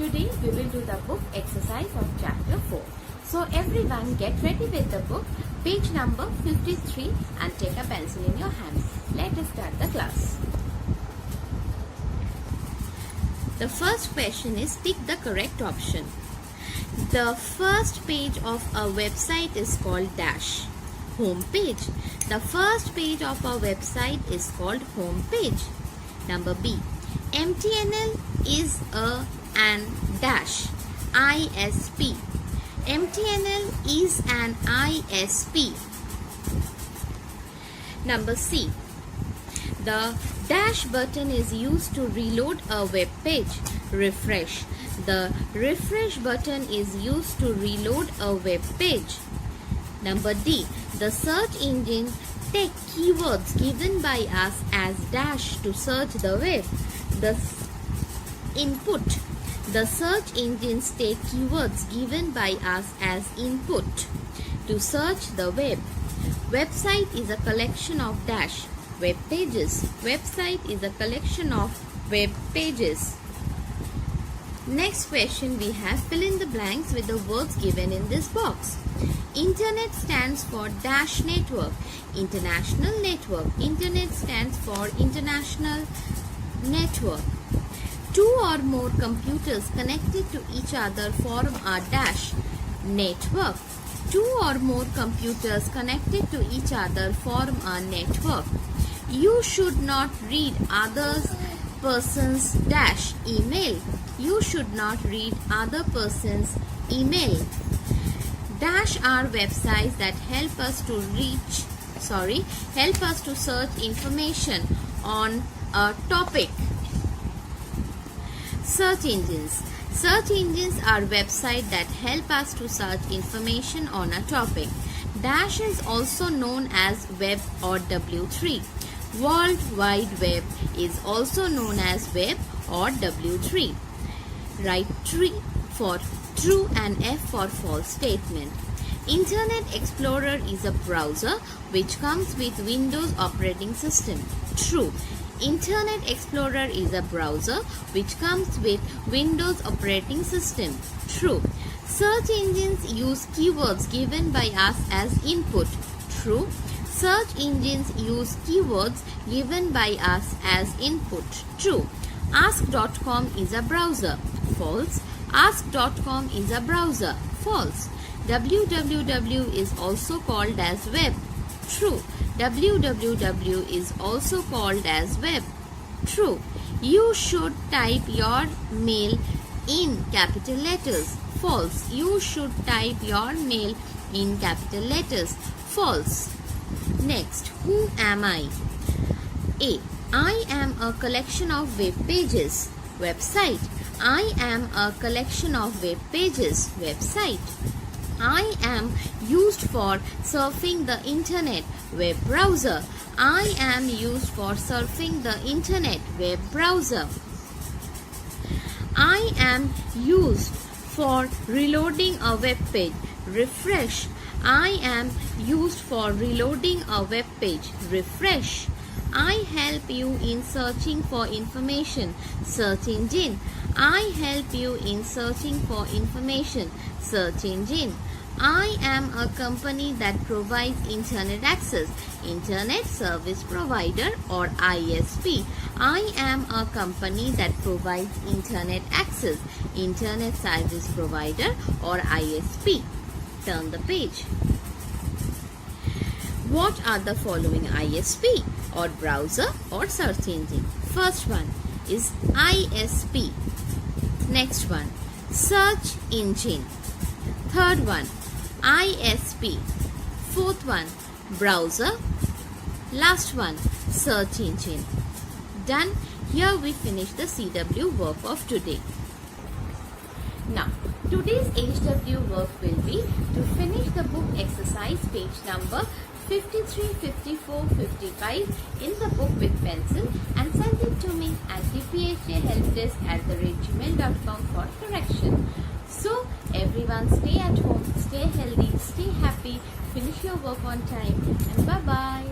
Today we will do the book exercise of chapter 4. So everyone get ready with the book, page number 53, and take a pencil in your hand. Let us start the class. The first question is pick the correct option. The first page of a website is called dash. Home page. The first page of a website is called home page. Number B. MTNL is an dash ISP. MTNL is an ISP. Number C. The dash button is used to reload a web page. Refresh. The refresh button is used to reload a web page. Number D. The search engine take keywords given by us as dash to search the web. The input. The search engines take keywords given by us as input to search the web. Website is a collection of dash web pages. Website is a collection of web pages. Next question we have fill in the blanks with the words given in this box. Internet stands for dash network. International network. Internet stands for international network. Two or more computers connected to each other form a dash network. Two or more computers connected to each other form a network. You should not read other person's dash email. You should not read other person's email. Dash are websites that help us to search information on a topic. Search engines. Search engines are websites that help us to search information on a topic. Dash is also known as web or W3. World Wide Web is also known as web or W3. Write tree for true and F for false statement. Internet Explorer is a browser which comes with Windows operating system. True. Internet Explorer is a browser which comes with Windows operating system. True. Search engines use keywords given by us as input. True. Search engines use keywords given by us as input. True. Ask.com is a browser. False. Ask.com is a browser. False. www is also called as web. True. www is also called as web. True. You should type your mail in capital letters. False. You should type your mail in capital letters. False. Next, who am I? A. I am a collection of web pages. Website. I am a collection of web pages. Website. I am used for surfing the internet. Web browser. I am used for surfing the internet. Web browser. I am used for reloading a web page. Refresh. I am used for reloading a web page. Refresh. I help you in searching for information. Search engine. I help you in searching for information. Search engine. I am a company that provides internet access. Internet service provider or ISP. I am a company that provides internet access. Internet service provider or ISP. Turn the page. What are the following ISP or browser or search engine? First one is ISP. Next one, search engine. Third one, ISP. Fourth one, browser. Last one, search engine. Done. Here we finish the CW work of today. Now, today's HW work will be to finish the book exercise page number 53, 54, 55 in the book with pencil and send it to me at dphahelpdesk@gmail.com for correction. So, everyone stay at home, stay healthy, stay happy, finish your work on time and bye-bye.